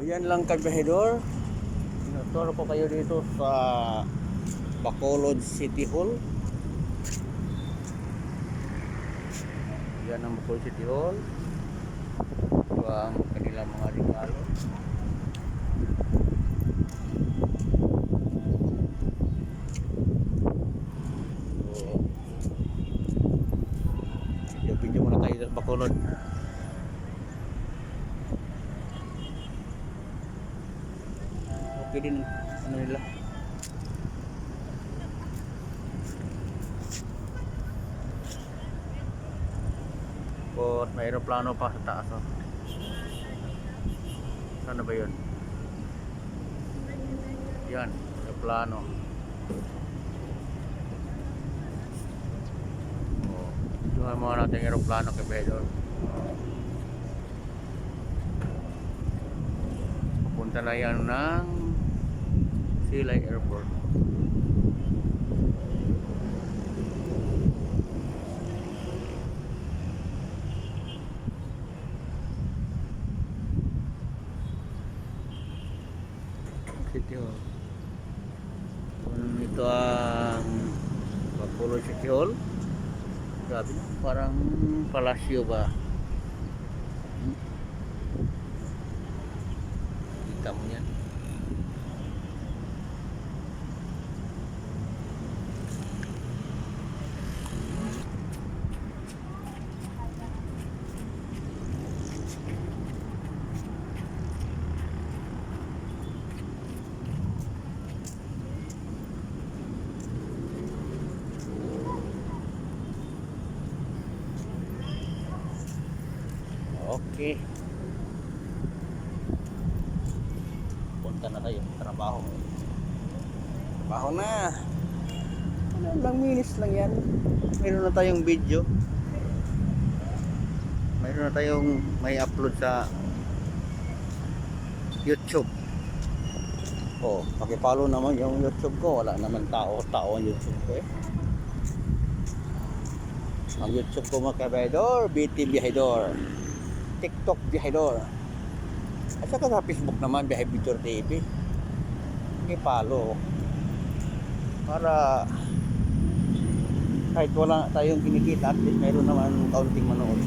Yan lang kabahedor. Tinuturo ko kayo dito sa Bacolod City Hall. Yan ang Bacolod City Hall. Ito ang kanilang mga regalo. So, video muna tayo sa Bacolod. Okay din ano nila. Tapos may aeroplano pa sa taas. Oh. Saan na ba yun? Yan, aeroplano. Oh, ituhan mo natin yung aeroplano kay Bedor. Papunta na yan ng Silay Airport. City Hall. Ito ang Bacolod City Hall. Grabe na, parang palasyo ba? Kita mo yan. Okay. Punta na tayo. Trabaho. Trabaho na. Ilang minutes lang yan. Mayroon na tayong video. Mayroon na tayong may upload sa YouTube. Oh, pakipollow naman yung YouTube ko. Wala naman tao ang YouTube ko eh. Ang YouTube ko mga kabahedor, BT Bihedor. TikTok Bihedor. At saka sa Facebook naman Bihedor TV. I-follow para kahit wala tayong kinikita at least mayroon naman kaunting manood.